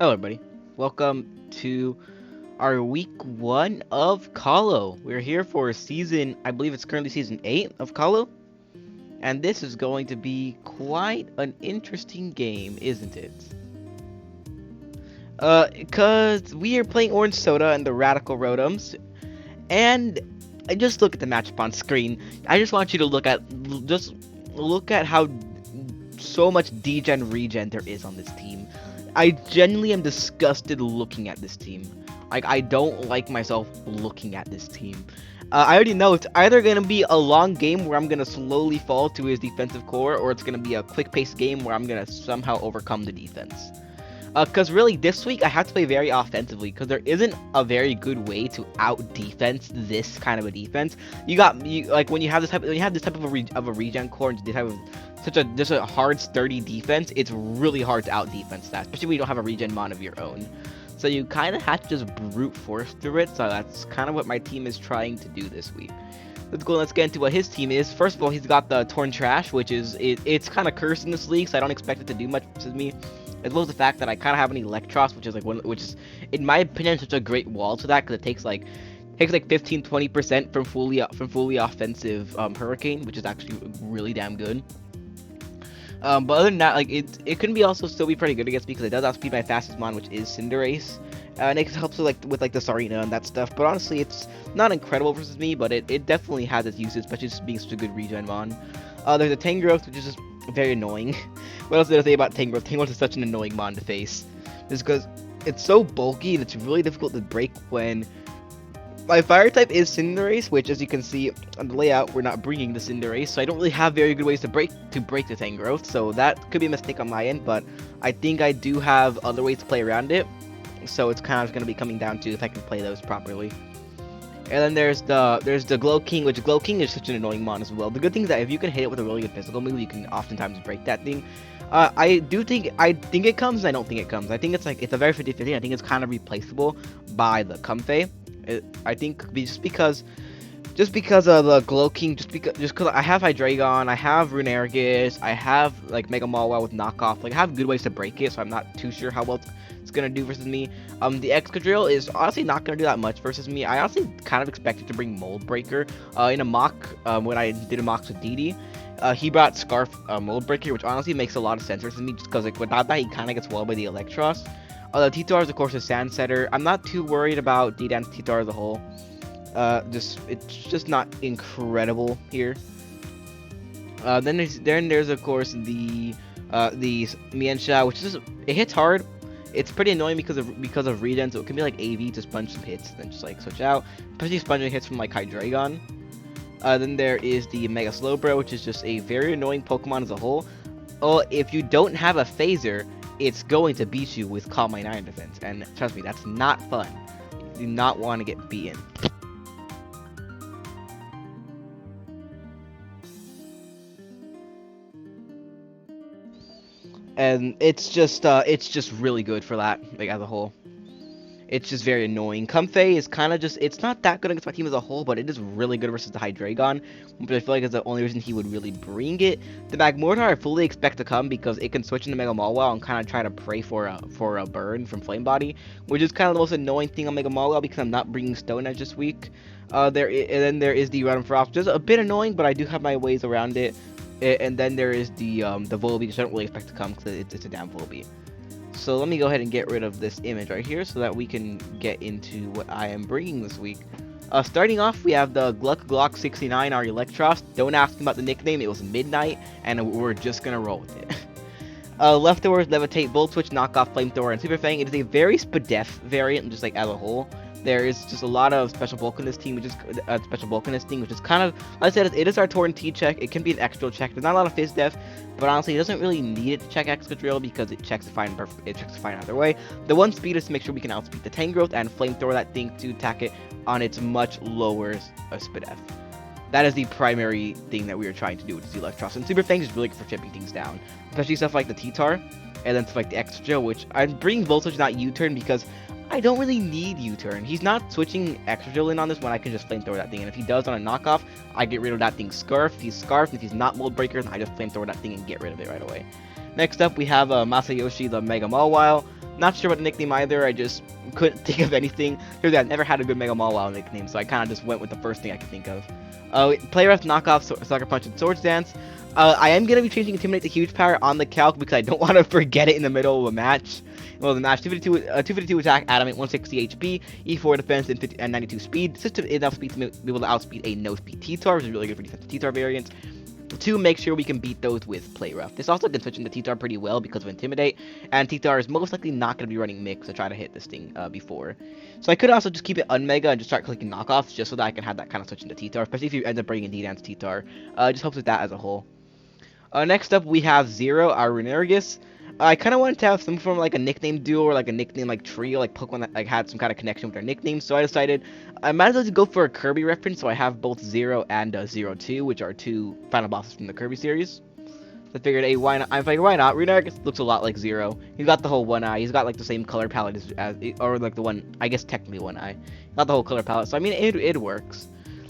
Hello, everybody. Welcome to our week 1 of Colo. We're here for season, I believe it's currently season 8 of Colo. And this is going to be quite an interesting game, isn't it? Because we are playing orangesoada and the radical rotoms. And I just look at the matchup on screen. I just want you to just look at how so much degen regen there is on this team. I genuinely am disgusted looking at this team. Like, I don't like myself looking at this team. I already know it's either going to be a long game where I'm going to slowly fall to his defensive core, or it's going to be a quick-paced game where I'm going to somehow overcome the defense. Because really, this week I have to play very offensively because there isn't a very good way to out-defense this kind of a defense. Like when you have this type of a regen core and this type of just a hard, sturdy defense, it's really hard to out-defense that, especially when you don't have a regen mon of your own. So you kind of have to just brute force through it. So that's kind of what my team is trying to do this week. Let's get into what his team is. First of all, he's got the Torn Trash, which is it's kind of cursed in this league, so I don't expect it to do much to me. As well as the fact that I kind of have an Electros, which is in my opinion such a great wall to that because it takes like 15-20% from fully offensive Hurricane, which is actually really damn good. But other than that, like it can be also still be pretty good against me because it does outspeed my fastest mon, which is Cinderace. And it helps with the Sarina and that stuff. But honestly, it's not incredible versus me, but it definitely has its uses, especially just being such a good regen mon. There's a Tangrowth, which is just very annoying. What else did I say about Tangrowth? Tangrowth is such an annoying mon to face. Just because it's so bulky and it's really difficult to break when... My fire type is Cinderace, which as you can see on the layout, we're not bringing the Cinderace, so I don't really have very good ways to break the Tangrowth, so that could be a mistake on my end, but I think I do have other ways to play around it, so it's kind of going to be coming down to if I can play those properly. And then there's the Glow King, which Glow King is such an annoying mon as well. The good thing is that if you can hit it with a really good physical move, you can oftentimes break that thing. I think it comes, I don't think it comes. I think it's a very 50-50. I think it's kind of replaceable by the Comfey. I think just because of the Glow King, just because I have Hydreigon, I have Runerigus, I have like Mega Mawile with knockoff, like I have good ways to break it, so I'm not too sure how well it's gonna do versus me. The Excadrill is honestly not gonna do that much versus me. I honestly kind of expected to bring Mold Breaker. In a mock, when I did a mock with Didi, he brought Scarf Mold Breaker, which honestly makes a lot of sense versus me, just because like without that he kind of gets walled by the Electros. The T-Tar is of course a Sand Setter. I'm not too worried about D-Dance T-Tar as a whole. It's just not incredible here. Then there's of course the Mienshao, which is it hits hard. It's pretty annoying because of regen, so it can be like AV to sponge some hits, then just like switch out. Especially sponging hits from like Hydreigon. Then there is the Mega Slowbro, which is just a very annoying Pokemon as a whole. If you don't have a phaser, it's going to beat you with Calm Mind Iron Defense, and trust me, that's not fun. You do not want to get beaten. And it's just really good for that, like as a whole. It's just very annoying. Comfey is kind of it's not that good against my team as a whole, but it is really good versus the Hydreigon, which I feel like is the only reason he would really bring it. The Magmortar I fully expect to come because it can switch into Mega Mawile and kind of try to pray for a burn from Flame Body, which is kind of the most annoying thing on Mega Mawile because I'm not bringing Stone Edge this week. And then there is the Rotom Frost, which is a bit annoying, but I do have my ways around it. And then there is the Volbeat, which I don't really expect to come because it's a damn Volbeat. So let me go ahead and get rid of this image right here so that we can get into what I am bringing this week. Starting off, we have the Gluck Glock 69, our Electros. Don't ask me about the nickname, it was midnight, and we're just gonna roll with it. Leftovers, Levitate, Volt Switch, Knockoff, Flamethrower, and Super Fang. It is a very Spadef variant, just like as a whole. There is just a lot of special bulk in this team, which is kind of, like I said, it is our Torn T check. It can be an extra check. There's not a lot of Fizz Def, but honestly, it doesn't really need it to check Excadrill because it checks fine. It checks fine either way. The one speed is to make sure we can outspeed the Tangrowth and Flamethrower that thing to attack it on its much lower Spadef. That is the primary thing that we are trying to do with the Electros. And Super Fang is really good for chipping things down, especially stuff like the T-Tar, and then stuff like the Excadrill, which I'm bringing Voltage, not U-Turn, because I don't really need U-Turn. He's not switching Excadrill in on this when I can just Flamethrower that thing. And if he does on a knockoff, I get rid of that thing Scarf. If he's Scarfed, if he's not Mold Breaker, then I just Flamethrower that thing and get rid of it right away. Next up, we have Masayoshi, the Mega Mawile. Not sure what the nickname either. I just couldn't think of anything. Clearly, I've never had a good Mega Mawile nickname, so I kind of just went with the first thing I could think of. Player Ref, Knockoff, Sucker Punch, and Swords Dance. I am going to be changing Intimidate to Huge Power on the calc because I don't want to forget it in the middle of a match. Well, the match 252 attack, Adamant, 160 HP, E4 defense, and 92 speed. System enough speed to be able to outspeed a no speed T-Tar, which is really good for defensive T-Tar variants. To make sure we can beat those with Play Rough. This also can switch into T-Tar pretty well because of Intimidate, and T-Tar is most likely not going to be running Mix to try to hit this thing before. So I could also just keep it Unmega and just start clicking knockoffs just so that I can have that kind of switch into T-Tar, especially if you end up bringing D-Dance T-Tar. Just helps with that as a whole. Next up, we have Zero, our Runerigus. I kind of wanted to have some form of like a nickname duo or like a nickname like trio, like Pokemon that like had some kind of connection with their nicknames. So I decided I might as well just go for a Kirby reference. So I have both Zero and Zero 2, which are two final bosses from the Kirby series. So I figured, hey, why not? I figured, why not? Runerigus looks a lot like Zero. He's got the whole one eye. He's got like the same color palette as or like the one, I guess technically one eye. Not the whole color palette. So I mean, it works.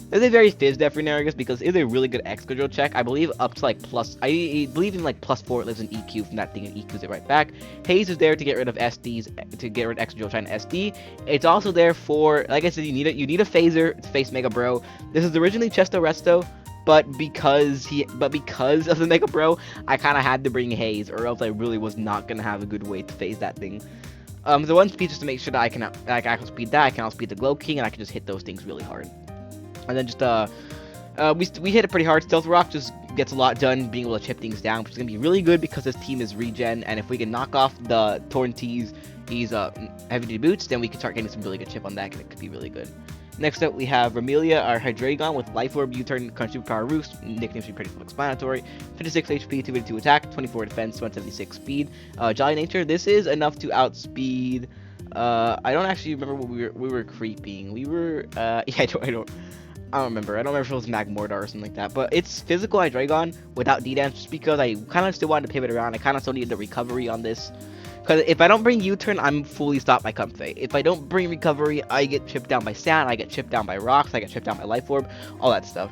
There's a very Fizz-Def Runerigus because it's a really good Excadrill check. I believe up to like plus, I believe in like +4 it lives in EQ from that thing and EQs it right back. Haze is there to get rid of SDs, to get rid of Excadrill trying to SD. It's also there for, like I said, you need a phaser to face Mega Bro. This is originally Chesto Resto, but because of the Mega Bro, I kind of had to bring Haze, or else I really was not gonna have a good way to phase that thing. The one speed just to make sure that I can outspeed that, I can outspeed the Glow King, and I can just hit those things really hard. And then just, we hit it pretty hard. Stealth Rock just gets a lot done, being able to chip things down, which is going to be really good because this team is regen, and if we can knock off the Torntee's heavy duty boots, then we can start getting some really good chip on that, and it could be really good. Next up, we have Remelia, our Hydreigon, with Life Orb, U-Turn, Crunch Superpower Roost. Nickname should be pretty self-explanatory. 56 HP, 282 attack, 24 defense, 176 speed. Jolly Nature, this is enough to outspeed. I don't actually remember what we were creeping. We were, yeah, I don't remember. I don't remember if it was Magmortar or something like that. But it's physical Hydreigon without D-Dance just because I kind of still wanted to pivot around. I kind of still needed the recovery on this. Because if I don't bring U-Turn, I'm fully stopped by Comfey. If I don't bring recovery, I get chipped down by Sand, I get chipped down by Rocks, I get chipped down by Life Orb, all that stuff.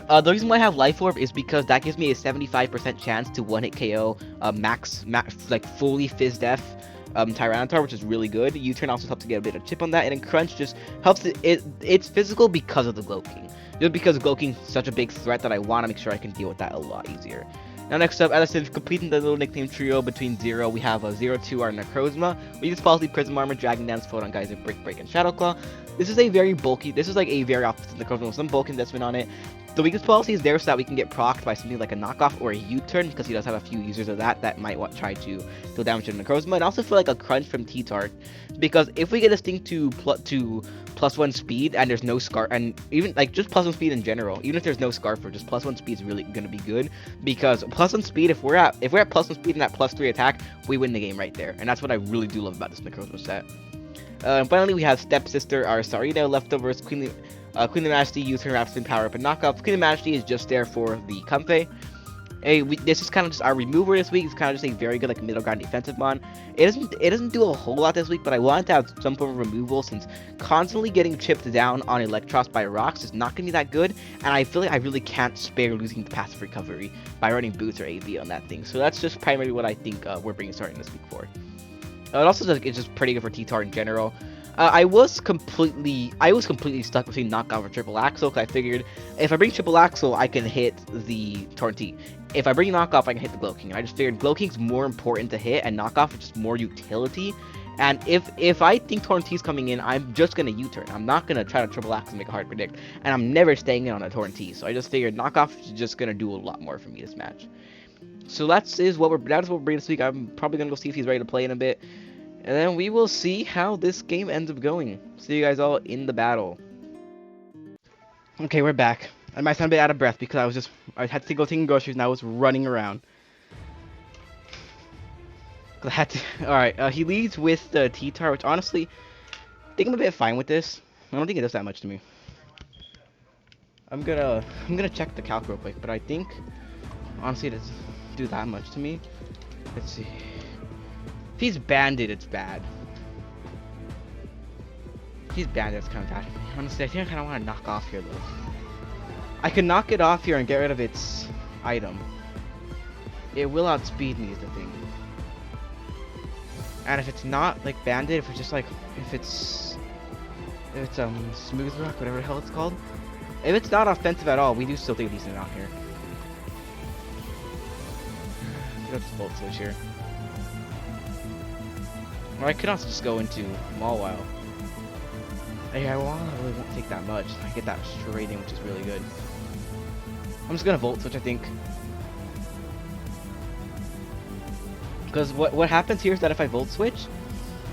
The reason why I have Life Orb is because that gives me a 75% chance to one-hit KO max, like fully Fizz-Def Tyranitar, which is really good. U-Turn also helps to get a bit of chip on that, and then Crunch just helps it's physical because of the Glow King. Just because Glow King's such a big threat that I want to make sure I can deal with that a lot easier. Now next up, as I said, completing the little nickname trio between Zero, we have a 0-2, our Necrozma. We use Policy, Prism Armor, Dragon Dance, Photon Geyser, Break, and Shadow Claw. This is a very bulky, this is like a very opposite Necrozma with some bulk investment on it. The weakest policy is there so that we can get procced by something like a knockoff or a U-turn, because he does have a few users of that might try to deal damage to Necrozma, and also feel like a crunch from T-Tar, because if we get this thing to +1 speed and there's no Scarf, and even like just +1 speed in general, even if there's no Scarf, just +1 speed is really gonna be good, because +1 speed, if we're at +1 speed and that +3 attack, we win the game right there, and that's what I really do love about this Necrozma set. And finally, we have Stepsister, our Sarino leftovers, Queenly Majesty, U-turn, Rapid Power Up, and Knockoff. Queenly Majesty is just there for the Comfey. This is kind of just our remover this week. It's kind of just a very good like middle ground defensive mon. It doesn't do a whole lot this week, but I wanted to have some form of removal since constantly getting chipped down on Electros by Rocks is not going to be that good, and I feel like I really can't spare losing the passive recovery by running Boots or AV on that thing. So that's just primarily what I think we're bringing starting this week for. It also it's just pretty good for T-Tar in general. I was completely stuck between knockoff or triple axle, because I figured if I bring triple axle, I can hit the Torntea. If I bring knockoff, I can hit the Glow King. I just figured Glow King's more important to hit, and knockoff is just more utility. And if I think Torntea's coming in, I'm just gonna U-turn. I'm not gonna try to triple axle and make it hard to predict, and I'm never staying in on a Torntea. So I just figured knockoff is just gonna do a lot more for me this match. So that is what we're bringing this week. I'm probably gonna go see if he's ready to play in a bit. And then we will see how this game ends up going. See you guys all in the battle. Okay, we're back. I might sound a bit out of breath because I had to go taking groceries and I was running around. Alright, he leads with the T-Tar, which honestly, I think I'm a bit fine with this. I don't think it does that much to me. I'm gonna check the calc real quick, but I think, honestly, it doesn't do that much to me. Let's see. If he's banded, it's bad. If he's banded, it's kind of bad. Honestly, I think I kind of want to knock off here, though. I can knock it off here and get rid of its item. It will outspeed me, is the thing. And if it's not like banded, if it's just like if it's smooth rock, whatever the hell it's called. If it's not offensive at all, we do still take a decent amount here. Let's bolt switch here. Or I could also just go into Mawile. Yeah, well, I really won't take that much. I get that straight in, which is really good. I'm just gonna volt switch, I think. Because what happens here is that if I volt switch,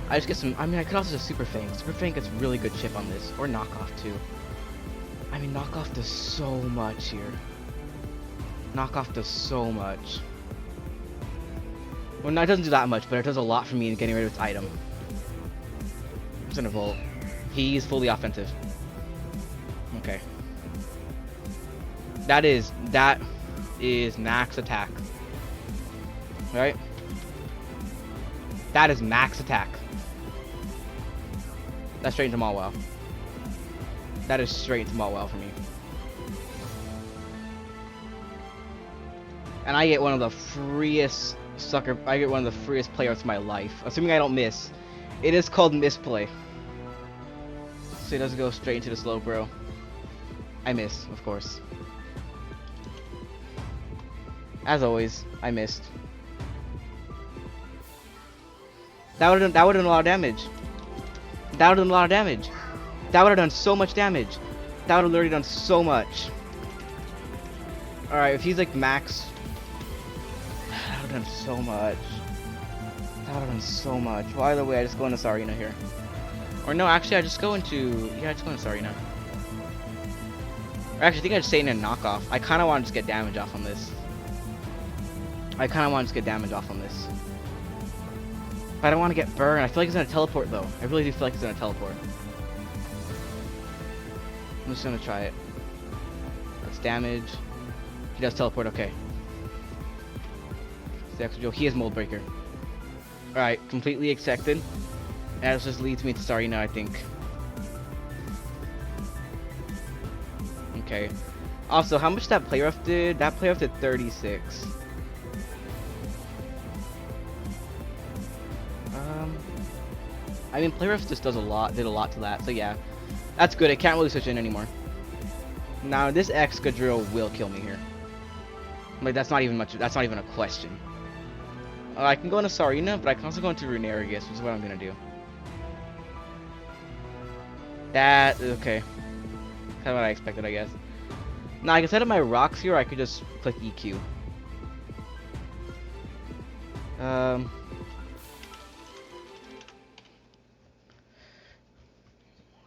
I just get some. I mean, I could also just Super Fang. Super Fang gets really good chip on this, or knockoff too. I mean, knockoff does so much here. Knockoff does so much. Well, no, it doesn't do that much, but it does a lot for me in getting rid of its item. I'm just gonna volt. He's fully offensive. Okay. That is max attack. Right? That is max attack. That's straight into Mawile. That is straight into Mawile for me. And I get one of the freest I get one of the freest playouts of my life. Assuming I don't miss. It is called misplay. So it doesn't go straight into the slow bro. I miss, of course. As always, I missed. That would have done a lot of damage. That would have done a lot of damage. That would have done so much damage. That would have literally done so much. Alright, if he's like max, that would have done so much. That would have done so much. Well, either way, I just go into Sarina here. Or no, actually, I just go into... Yeah, I just go into Sarina. Or actually, I think I just stay in a knockoff. I kind of want to just get damage off on this. But I don't want to get burned. I feel like it's going to teleport, though. I really do feel like it's going to teleport. I'm just going to try it. That's damage. He does teleport, okay. He has Mold Breaker. Alright, completely accepted. That just leads me to Sarina, I think. Okay. Also, how much that play rough did? That play rough did 36. I mean, play rough just did a lot to that, so yeah. That's good, I can't really switch in anymore. Now, this Excadrill will kill me here. Like, that's not even a question. I can go into Sarina, but I can also go into Runerigus, which is what I'm gonna do. Okay. Kind of what I expected, I guess. Now, I can set up my rocks here, or I could just click EQ.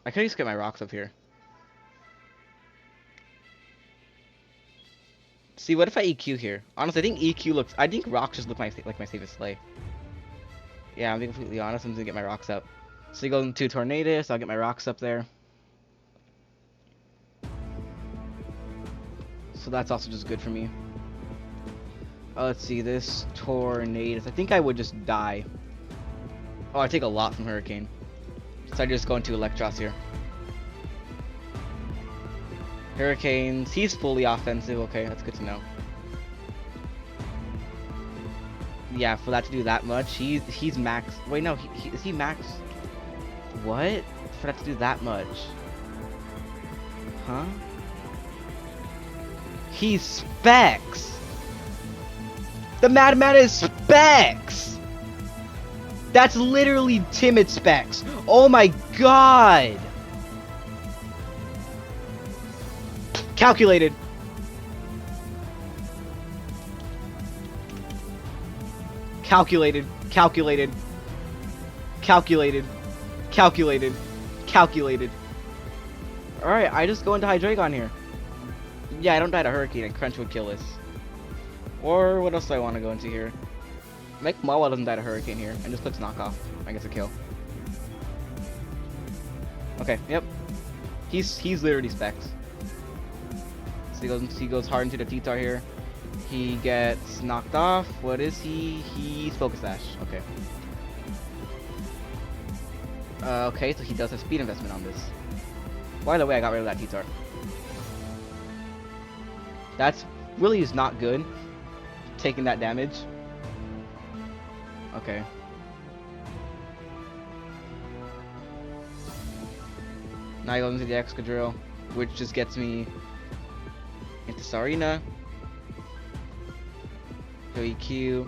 I could just get my rocks up here. See, what if I EQ here? Honestly, I think rocks just look like my safest play. Yeah, I'm being completely honest. I'm just gonna get my rocks up. So you go into Tornadus, I'll get my rocks up there. So that's also just good for me. Let's see, this Tornadus. I think I would just die. Oh, I take a lot from Hurricane. So I just go into Electros here. Hurricanes, he's fully offensive. Okay, that's good to know. Yeah, for that to do that much, he's max. Wait, no, is he max? What? For that to do that much? Huh? He's Specs. The Madman is Specs. That's literally timid Specs. Oh my god. Calculated. Calculated. Calculated. Calculated. Calculated. Calculated. Alright, I just go into Hydreigon here. Yeah, I don't die to Hurricane, and Crunch would kill us. Or what else do I want to go into here? Make Mawile doesn't die to Hurricane here, and just clicks knockoff. I guess a kill. Okay, yep. He's literally Specs. So he goes hard into the T-Tar here. He gets knocked off. What is he? He's Focus Sash. Okay. Okay, so he does have speed investment on this. By the way, I got rid of that T-Tar. That's really is not good. Taking that damage. Okay. Now I go into the Excadrill, which just gets me into Sarina. Go EQ.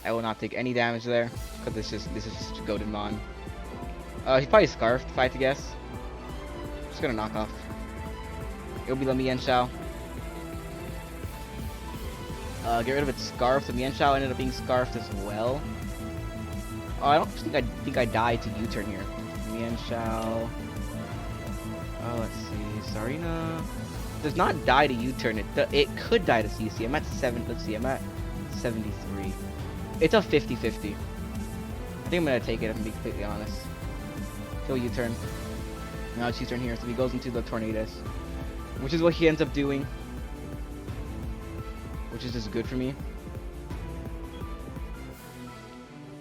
I will not take any damage there, because this is just a goated mon. He's probably Scarfed, if I had to guess. Just gonna knock off. It'll be the Mienshao. Get rid of its Scarf. The Mienshao ended up being Scarfed as well. Oh, I don't think I died to U-turn here. Mienshao. Oh, let's see. Sarina does not die to U-turn. It could die to CC. I'm at 7. Let's see. I'm at 73. It's a 50-50. I think I'm gonna take it if I'm being completely honest. He'll U-turn. Now it's U-turn here, so he goes into the Tornadus, which is what he ends up doing, which is just good for me.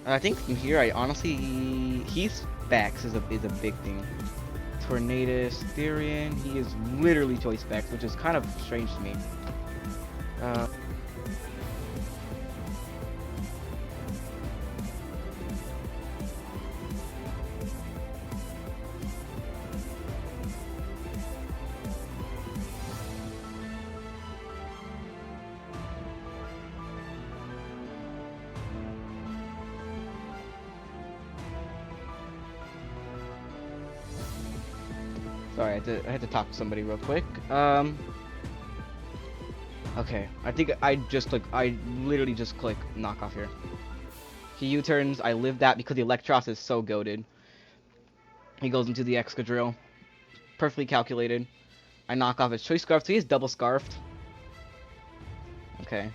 I think from here, I honestly, he specs is a big thing. Tornadus, Therian, he is literally choice specs, which is kind of strange to me. Sorry, I had to talk to somebody real quick. Okay, I think I literally just click knock off here. He U-turns, I live that because the Electros is so goated. He goes into the Excadrill. Perfectly calculated. I knock off his choice scarf, so he is double scarfed. Okay.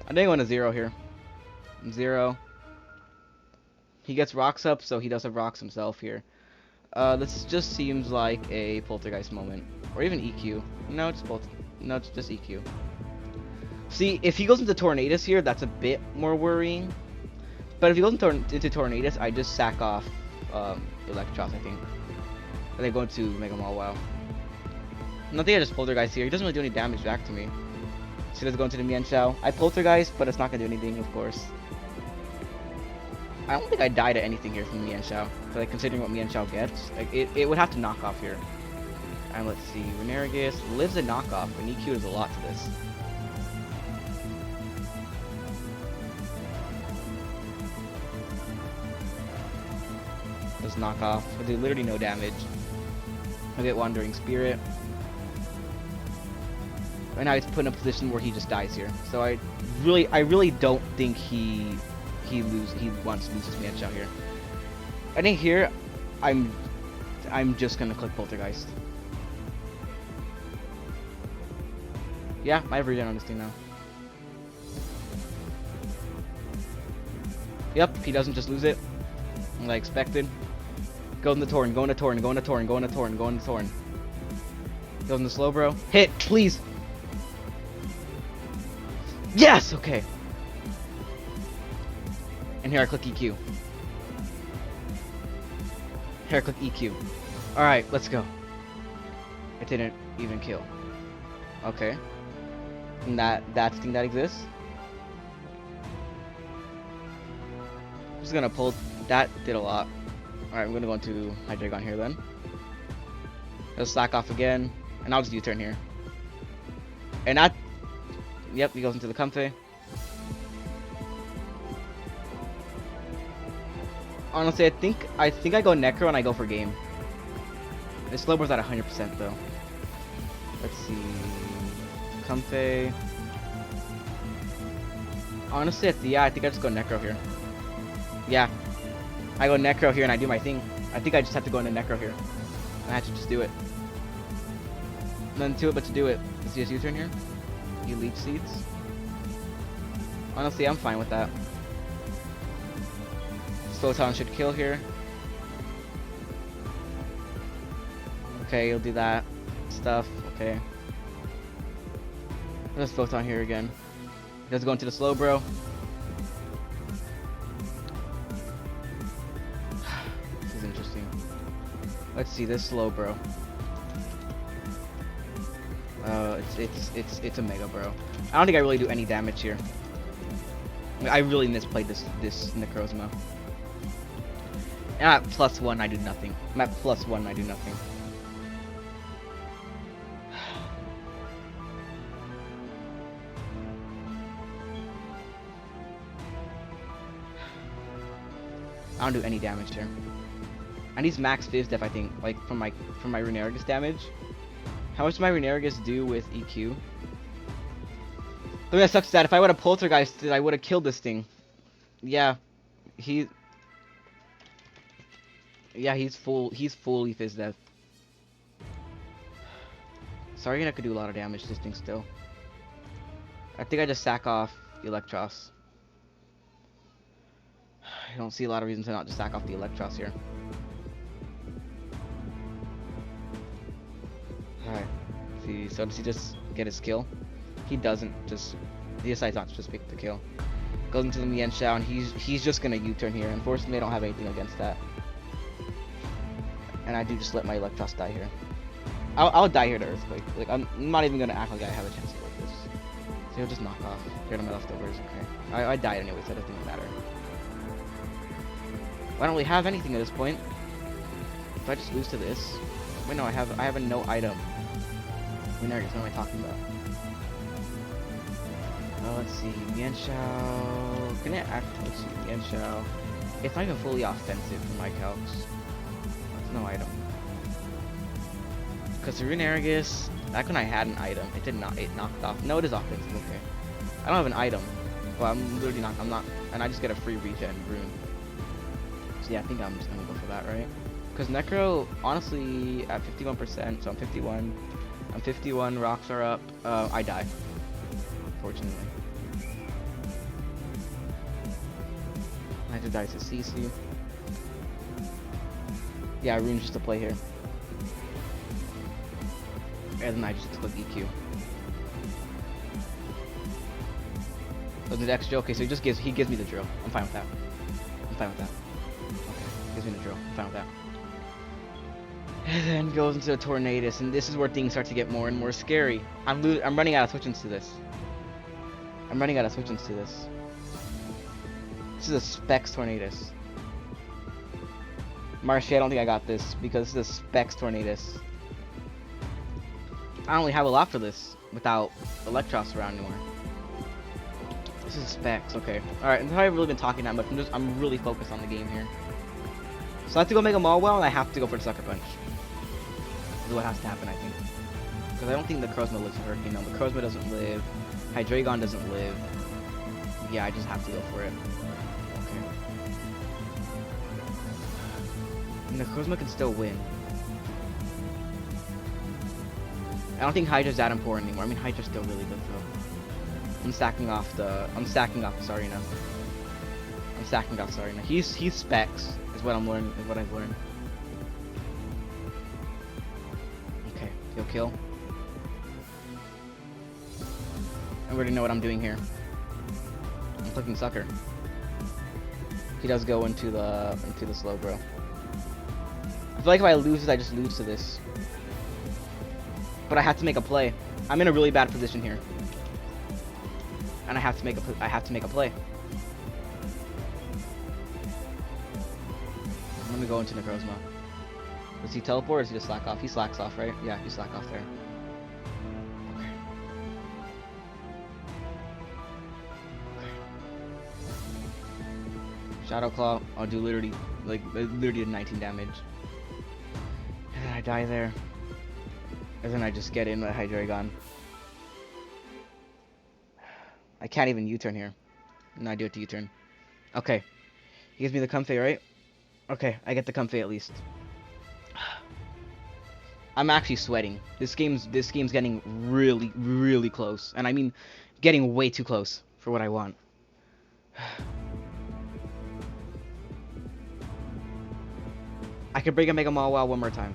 I think I went to 0 here. 0. He gets rocks up, so he does have rocks himself here. This just seems like a Poltergeist moment. Or even EQ. No, it's just EQ. See, if he goes into Tornadus here, that's a bit more worrying. But if he goes into Tornadus, I just sack off Electros, I think. And they go into Mega Mall, wow. Nothing, I just Poltergeist here. He doesn't really do any damage back to me. So he doesn't go into the Mienshao. I Poltergeist, but it's not going to do anything, of course. I don't think I die to anything here from Mienshao. But like, considering what Mienshao gets, like, it would have to knock off here. And let's see, Reneragus lives a knockoff, and EQ does a lot to this. Does knock off, but do literally no damage. I get Wandering Spirit. Right now he's put in a position where he just dies here. So I really don't think he wants to lose his Mienshao here. I think here I'm just gonna click Poltergeist. Yeah, I have regen on this thing now. Yep, he doesn't just lose it, like I expected. Go in the Torn, go in the Torn, go in the Torn, go in the Torn, go in the Torn. Goes in the Slowbro. Hit, please! Yes! Okay. And here I click EQ. Here I click EQ. Alright, let's go. It didn't even kill. Okay. And that's the thing that exists. I'm just gonna pull. That did a lot. Alright, I'm gonna go into Hydreigon here then. He'll slack off again. And I'll just U-turn here. And that. Yep, he goes into the Comfey. Honestly, I think I go Necro and I go for game. This Slowbro's at 100% though. Let's see. Comfey. Honestly, yeah, I think I just go Necro here. Yeah. I go Necro here and I do my thing. I think I just have to go into Necro here. I have to just do it. Nothing to it but to do it. Is he just U-turn here? You Leech Seeds? Honestly, I'm fine with that. Photon should kill here. Okay, you'll do that stuff. Okay. Let's Photon here again. Let's go into the Slowbro. This is interesting. Let's see this Slowbro. It's a Mega Bro. I don't think I really do any damage here. I really misplayed this Necrozma. At +1, I do nothing. I'm at +1, I do nothing. I don't do any damage here. And he's max Fizz Def, I think, like from my Runerigus damage. How much does my Runerigus do with EQ? The thing that sucks is that if I would have Poltergeisted, I would have killed this thing. Yeah, he's fully Fizz Def. Sorry, I could do a lot of damage to this thing still. I think I just sack off Electros. I don't see a lot of reasons to not just sack off the Electros here. Alright. See, so does he just get his kill? He doesn't. Just he decides not to just pick the kill. Goes into the Mienshao, and he's just gonna U-turn here. Unfortunately, I don't have anything against that. And I do just let my Electros die here. I'll die here to Earthquake. Like, I'm not even gonna act like I have a chance to like this. So he'll just knock off. Get on my leftovers. Okay. I died anyway, so it doesn't even matter. I don't really have anything at this point. If I just lose to this, wait, no, I have a no item. What am I talking about? Let's see, Mienshao. Can I actually see Mienshao? It's not even fully offensive for my calcs. That's no item. Because Runerigus, back when I had an item, it knocked off. No, it is offensive. Okay. I don't have an item, but I'm literally not. I'm not, and I just get a free regen rune. So yeah, I think I'm just gonna go for that, right? Because Necro, honestly, at 51%, so I'm 51. I'm 51, rocks are up. I die. Unfortunately. I have to die to CC. Yeah, rune's just a play here. And then I just click EQ. So the extra, okay, so he gives me the drill. I'm fine with that. I'm fine with that. Okay, gives me the drill. I'm fine with that. And then goes into a Tornadus, and this is where things start to get more and more scary. I'm running out of switch-ins to this. I'm running out of switch-ins to this. This is a Specs Tornadus. Marshy, I don't think I got this, because this is a Specs Tornadus. I don't really have a lot for this without Electros around anymore. This is Specs, okay. Alright, and I haven't really been talking that much. I'm really focused on the game here. So I have to go make a Mawwell, and I have to go for the Sucker Punch. This is what has to happen, I think. Because I don't think the Crozma lives for Hurricane. No, the Crozma doesn't live. Hydreigon doesn't live. Yeah, I just have to go for it. Okay. And the Crozma can still win. I don't think Hydra's that important anymore. I mean, Hydra's still really good though. I'm stacking off Sarina. I'm stacking off Sarina. He's Specs is what I'm learning. Is what I've learned. Okay, he'll kill. I already know what I'm doing here. I'm clicking Sucker. He does go into the slow, bro. I feel like if I lose this, I just lose to this. But I have to make a play. I'm in a really bad position here, and I have to make a play. I'm gonna go into Necrozma. Does he teleport or does he just slack off? He slacks off, right? Yeah, he slack off there. Okay. Shadow Claw. I'll do literally 19 damage, and then I die there. And then I just get in with Hydreigon. I can't even U-turn here. No, I do it to U-turn. Okay. He gives me the Comfey, right? Okay, I get the Comfey at least. I'm actually sweating. This game's getting really, really close. And I mean, getting way too close for what I want. I could bring a Mega Mawwell one more time.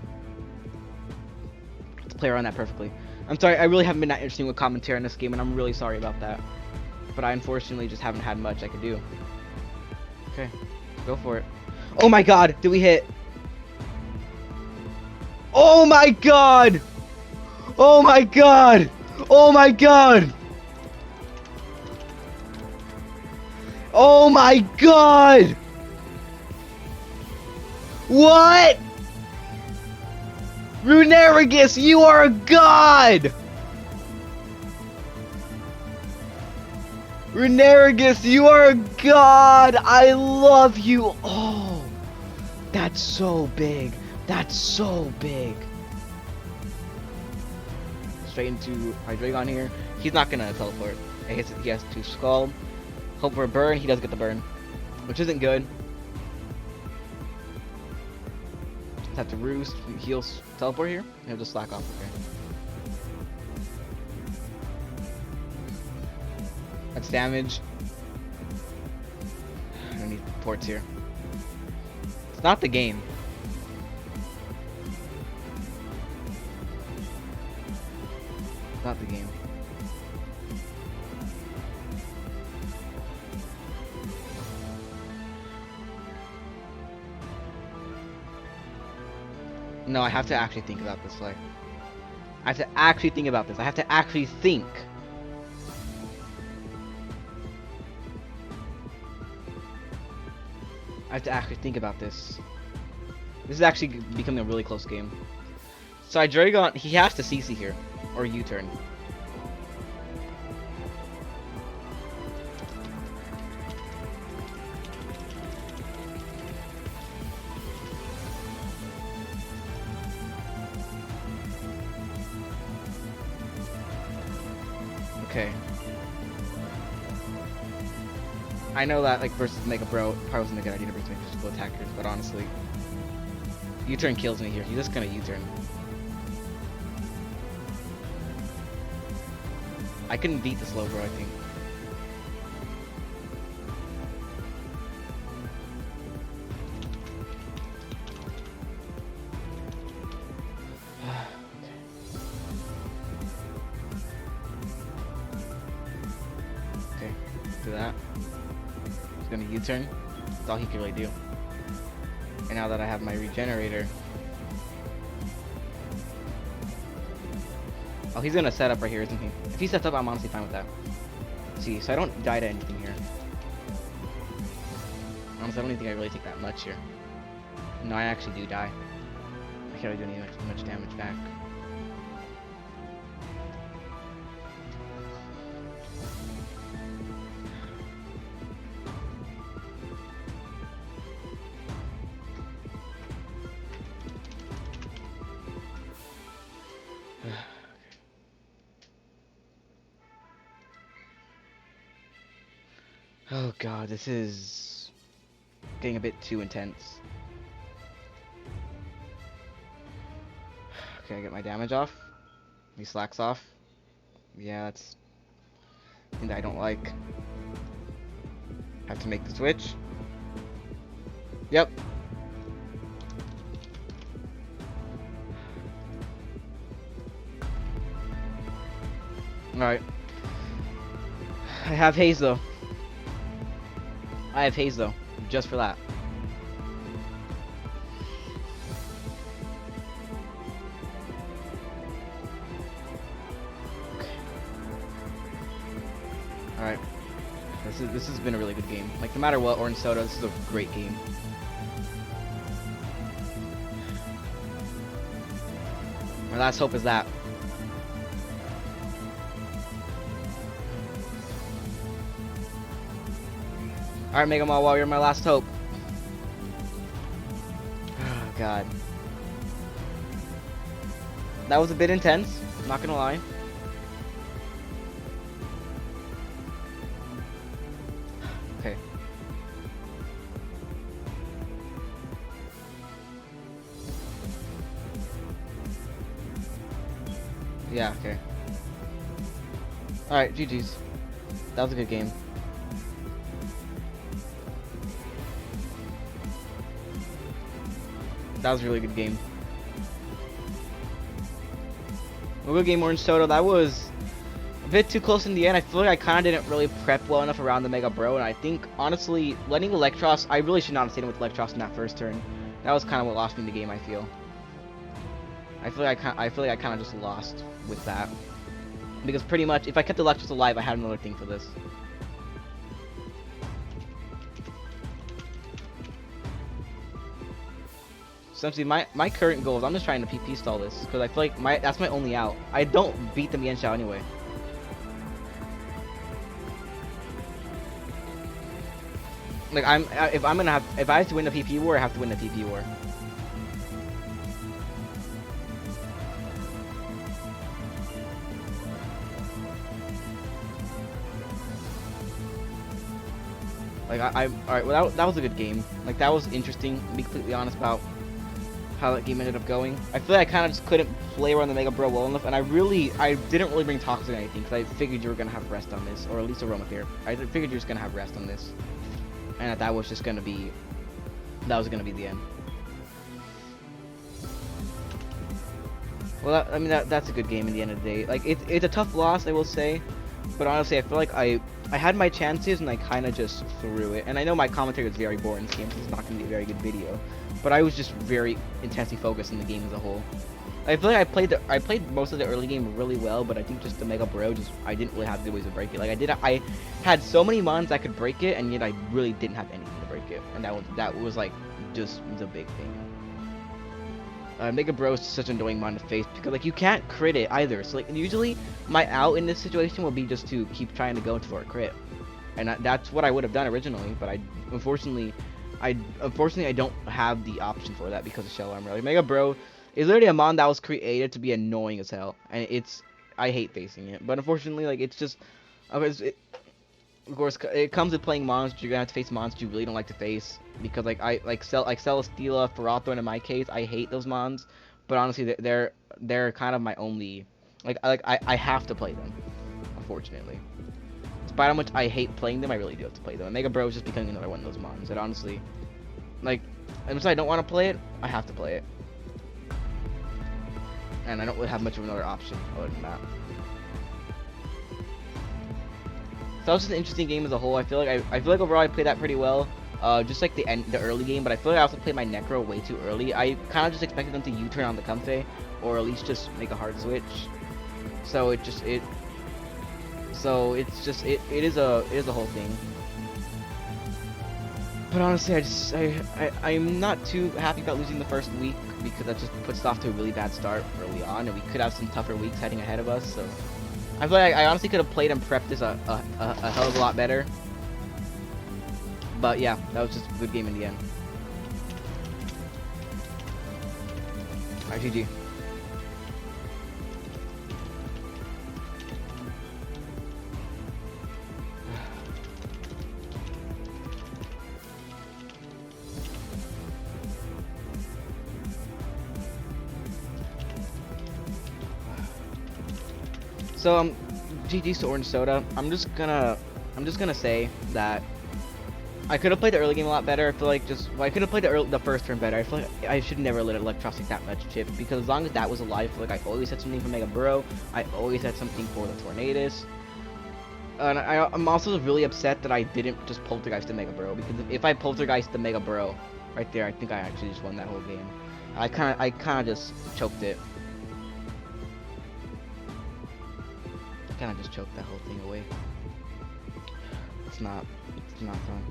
Play around that perfectly. I'm sorry, I really haven't been that interesting with commentary in this game, and I'm really sorry about that. But I unfortunately just haven't had much I could do. Okay, go for it. Oh my god, did we hit? Oh my god! Oh my god! Oh my god! Oh my god! What? Runerigus, you are a god! Runerigus, you are a god! I love you! Oh, that's so big. That's so big. Straight into Hydreigon here. He's not gonna teleport. He has to Scald. Hope for a burn. He does get the burn, which isn't good. Just have to Roost. He'll teleport here. He'll just slack off. Okay. That's damage. I don't need ports here. It's not the game. It's not the game. No, I have to actually think about this play. I have to actually think about this. I have to actually think. I have to actually think about this. This is actually becoming a really close game. So Hydreigon, he has to CC here. Or U-turn. Okay. I know that, like, versus Mega Bro probably wasn't a good idea to bring physical attackers, but honestly, U-turn kills me here. He's just gonna U-turn. I couldn't beat this low bro, I think. Okay, do that. He's gonna U-turn. That's all he can really do. And now that I have my regenerator. Oh, he's gonna set up right here, isn't he? If he sets up, I'm honestly fine with that. See, so I don't die to anything here. Honestly, I don't even think I really take that much here. No, I actually do die. I can't really do any much damage back. Oh god, this is getting a bit too intense. Okay, I get my damage off. He slacks off. Yeah, that's something that I don't like. Have to make the switch. Yep. Alright. I have haze though. I have haze though, just for that. Okay. Alright. This has been a really good game. Like no matter what, orangesoada, this is a great game. My last hope is that. Alright, Mega Mall, you're my last hope. Oh, God. That was a bit intense, I'm not gonna lie. Okay. Yeah, okay. Alright, GG's. That was a good game. That was a really good game. A good game, orangesoada. That was a bit too close in the end. I feel like I kind of didn't really prep well enough around the Mega Bro, and I think, honestly, letting Electros, I really should not have stayed with Electros in that first turn. That was kind of what lost me the game, I feel. I feel like I kind of just lost with that. Because pretty much, if I kept Electros alive, I had another thing for this. Essentially, my current goal is I'm just trying to PP stall this because I feel like that's my only out. I don't beat the Mian Xiao anyway. Like if I have to win the PP war, I have to win the PP war. Like alright. Well, that was a good game. Like that was interesting. To be completely honest about how that game ended up going. I feel like I kind of just couldn't play around the Mega Bro well enough, and I didn't really bring Toxic or anything because I figured you were gonna have rest on this, or at least Aroma here. I figured you were just gonna have rest on this, and that was gonna be the end. Well, I mean that's a good game in the end of the day. Like it's a tough loss, I will say, but honestly, I feel like I had my chances and I kind of just threw it. And I know my commentary was very boring in this game, so it's not going to be a very good video. But I was just very intensely focused in the game as a whole. I feel like I played most of the early game really well, but I think just the Mega Bro, I didn't really have good ways to break it. Like I had so many mons that could break it, and yet I really didn't have anything to break it. And that was like just the big thing. Mega Bro is such an annoying mon to face because like you can't crit it either. So like usually my out in this situation would be just to keep trying to go for a crit, and that's what I would have done originally. But unfortunately I don't have the option for that because of Shell Armor. Like Mega Bro is literally a mon that was created to be annoying as hell, and I hate facing it. But unfortunately, like it's just of course, it comes with playing monsters. You're gonna have to face monsters you really don't like to face because, like, Celesteela, Ferrothorn in my case, I hate those mons. But honestly, they're kind of my only, I have to play them, unfortunately. Despite how much I hate playing them, I really do have to play them. And Mega Bro is just becoming another one of those mons. And honestly, like, as much as I don't want to play it, I have to play it. And I don't really have much of another option other than that. So that was just an interesting game as a whole. I feel like overall I played that pretty well. Just like the early game, but I feel like I also played my Necro way too early. I kind of just expected them to U-turn on the Comfey, or at least just make a hard switch. So it is a whole thing. But honestly, I'm not too happy about losing the first week because that just puts us off to a really bad start early on, and we could have some tougher weeks heading ahead of us. So I feel like I honestly could have played and prepped this a hell of a lot better. But yeah, that was just a good game in the end. Alright, GG. So GG's to orangesoada. I'm just gonna say that I could have played the early game a lot better. I feel like I could have played the first turn better. I feel like I should never let Electrostic that much chip because as long as that was alive, I feel like I always had something for Mega Bro. I always had something for the Tornadus. And I'm also really upset that I didn't just Poltergeist the Mega Bro because if I Poltergeist the Mega Bro right there, I think I actually just won that whole game. I kind of just choked it. Kind of just choked that whole thing away. It's not fun.